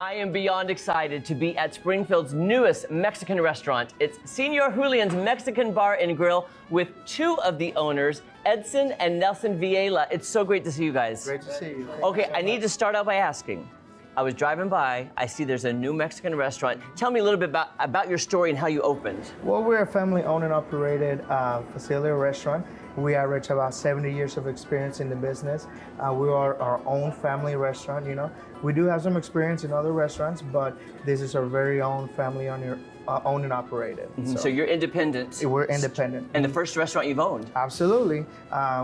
I am beyond excited to be at Springfield's newest Mexican restaurant. It's Señor Julian's Mexican Bar and Grill with two of the owners, Edson and Nelson Viela. It's so great to see you guys. Great to see you. Okay, I need to start out by asking. I was driving by, I see there's a new Mexican restaurant. Tell me a little bit about your story and how you opened. Well, we're a family-owned and operated facility restaurant. We average about 70 years of experience in the business. We are our own family restaurant, you know. We do have some experience in other restaurants, but this is our very own family-owned and operated. Mm-hmm. So you're independent. We're independent. And the first restaurant you've owned. Absolutely.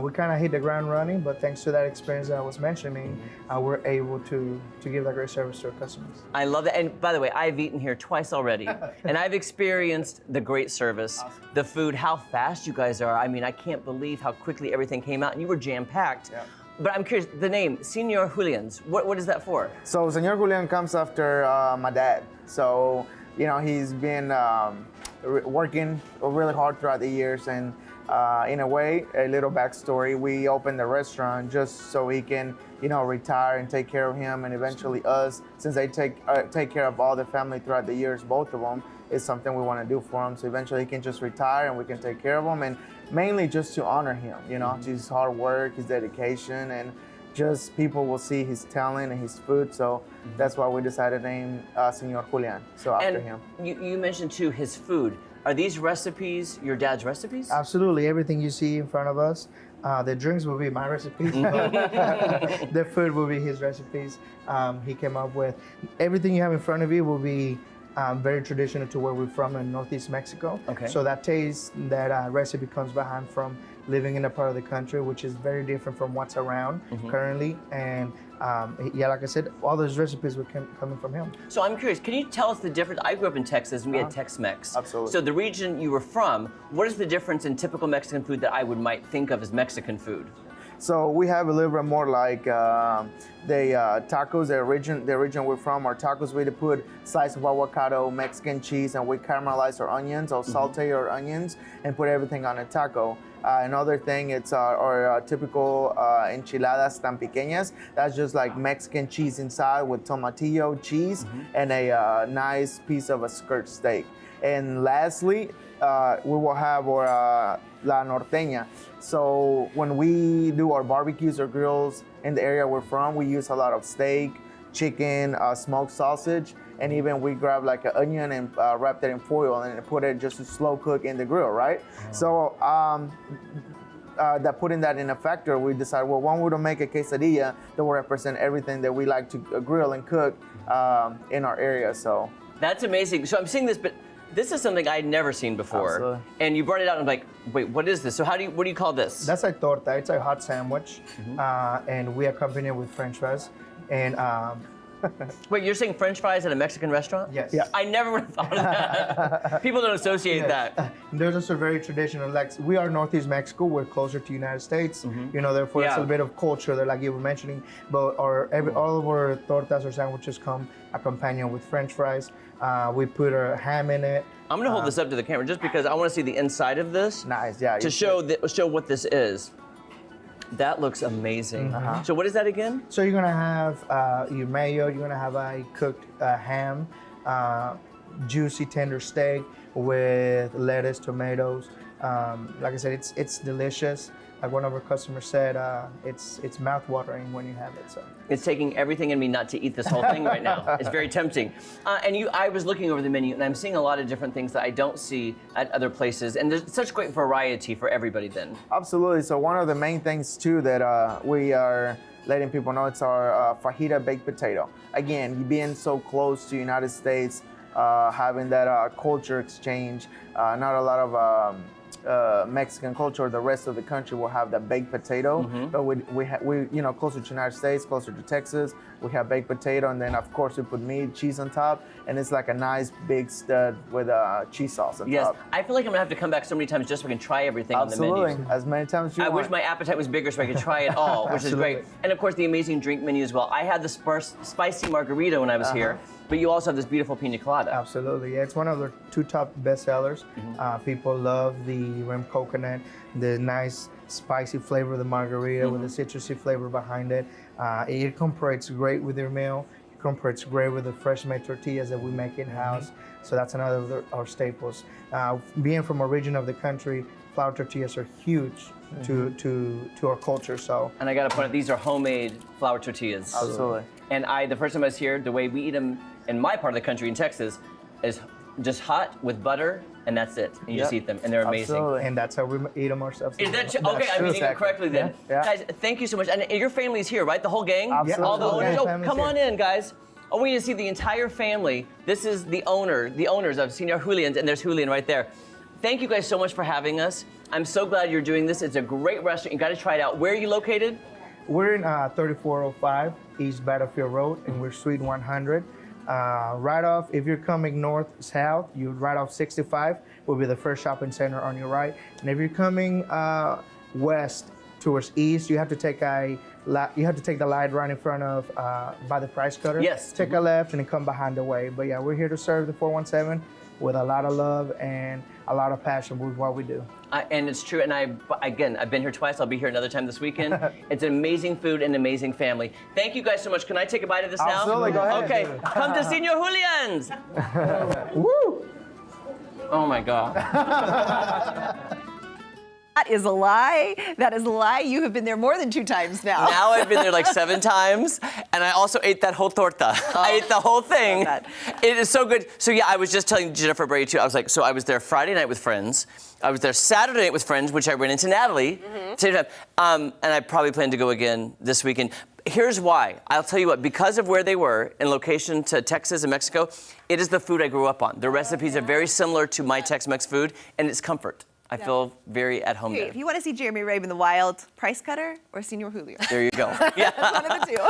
We kind of hit the ground running, but thanks to that experience that I was mentioning, we're able to give that great service to our customers. I love that. And by the way, I've eaten here twice already, and I've experienced the great service, the food, how fast you guys are. I mean, I can't believe how quickly everything came out, and you were jam-packed. Yeah. But I'm curious, the name, Señor Julian's, what is that for? So Señor Julian comes after my dad. So, you know, he's been working really hard throughout the years, and in a way, a little backstory, we opened the restaurant just so he can, you know, retire and take care of him, and eventually us, since they take care of all the family throughout the years, both of them, is something we want to do for him. So eventually he can just retire and we can take care of him, and mainly just to honor him, you know, his hard work, his dedication, and just people will see his talent and his food. So that's why we decided to name Señor Julian, so after him. You mentioned too his food. Are these recipes your dad's recipes? Absolutely. Everything you see in front of us, the drinks will be my recipes. The food will be his recipes. He came up with everything you have in front of you will be very traditional to where we're from in Northeast Mexico. Okay. So that taste, that recipe comes behind from living in a part of the country which is very different from what's around currently. And yeah, like I said, all those recipes were coming from him. So I'm curious, can you tell us the difference? I grew up in Texas and we had Tex-Mex. Absolutely. So the region you were from, what is the difference in typical Mexican food that I might think of as Mexican food? So we have a little bit more like the tacos, the region we're from. Our tacos, we put slice of avocado, Mexican cheese, and we caramelize our onions or saute our onions and put everything on a taco. Another thing, it's our typical enchiladas tan pequeñas. That's just like Mexican cheese inside with tomatillo, cheese, and a nice piece of a skirt steak. And lastly, we will have our La Norteña. So when we do our barbecues or grills in the area we're from, we use a lot of steak, chicken, smoked sausage, and even we grab like an onion and wrap that in foil and put it just to slow cook in the grill, right? So that putting that in a factor, we decided, well, why don't we make a quesadilla that will represent everything that we like to grill and cook in our area, so. That's amazing. So I'm seeing this, but this is something I'd never seen before. Absolutely. And you brought it out and I'm like, wait, what is this? So what do you call this? That's a torta. It's a hot sandwich, and we accompany it with French fries. And wait, you're saying French fries at a Mexican restaurant? Yes. Yeah. I never would have thought of that. People don't associate that. There's also very traditional, like we are Northeast Mexico, we're closer to United States, you know, therefore it's a bit of culture there, like you were mentioning, but all of our tortas or sandwiches come accompanied with French fries. We put our ham in it. I'm gonna hold this up to the camera just because I wanna see the inside of this. Nice, yeah. To show what this is. That looks amazing. So what is that again? So you're gonna have your mayo, you're gonna have a cooked ham, juicy tender steak with lettuce, tomatoes. Like I said, it's delicious. Like one of our customers said, it's mouth-watering when you have it. So it's taking everything in me not to eat this whole thing right now. It's very tempting. I was looking over the menu and I'm seeing a lot of different things that I don't see at other places. And there's such great variety for everybody then. Absolutely. So one of the main things too that we are letting people know, it's our fajita baked potato. Again, being so close to the United States, having that culture exchange, not a lot of Mexican culture, the rest of the country will have that baked potato. But we you know, closer to the United States, closer to Texas, we have baked potato, and then of course we put meat, cheese on top, and it's like a nice big stud with cheese sauce on top. Yes, I feel like I'm gonna have to come back so many times just so I can try everything on the menu. Absolutely, as many times as you want. I wish my appetite was bigger so I could try it all, which is great. And of course the amazing drink menu as well. I had the spicy margarita when I was here, but you also have this beautiful pina colada. Absolutely, yeah, it's one of the two top bestsellers. People love the rum coconut, the nice spicy flavor of the margarita with the citrusy flavor behind it. It incorporates great with your meal. compares great with the fresh made tortillas that we make in-house. So that's another of our staples. Being from a region of the country, flour tortillas are huge to our culture. So. And I got to point out, these are homemade flour tortillas. Absolutely. And the first time I was here, the way we eat them in my part of the country, in Texas, is just hot with butter, and that's it. And you just eat them, and they're amazing. Absolutely. And that's how we eat them ourselves. Is that okay? I'm eating it correctly then. Yeah. Guys, thank you so much. And your family's here, right? The whole gang? Absolutely. All the owners? Yeah, Oh, family's come on in, guys. Oh, we need to see the entire family. This is the owners of Señor Julian's, and there's Julian right there. Thank you guys so much for having us. I'm so glad you're doing this. It's a great restaurant. You got to try it out. Where are you located? We're in 3405 East Battlefield Road, and we're Suite 100. Right off, if you're coming north-south, you right off 65 will be the first shopping center on your right. And if you're coming west towards east, you have to take the light right in front of by the price cutter. Yes. Take a left and then come behind the way. But yeah, we're here to serve the 417 with a lot of love and a lot of passion with what we do. And it's true, and I've been here twice. I'll be here another time this weekend. It's an amazing food and amazing family. Thank you guys so much. Can I take a bite of this now? Absolutely, go ahead. Okay, come to Señor Julian's. Woo! Oh my God. That is a lie. That is a lie. You have been there more than 2 times now. Now I've been there like 7 times, and I also ate that whole torta. I ate the whole thing. It is so good. So yeah, I was just telling Jennifer Brady too. I was like, so I was there Friday night with friends. I was there Saturday night with friends, which I ran into Natalie. Same time. And I probably plan to go again this weekend. Here's why. I'll tell you what, because of where they were in location to Texas and Mexico, it is the food I grew up on. The recipes are very similar to my Tex-Mex food, and it's comfort. I feel very at home Hey, there. if you want to see Jeremy Rave in the wild, Price Cutter or Señor Julian. There you go. Yeah. One of the two.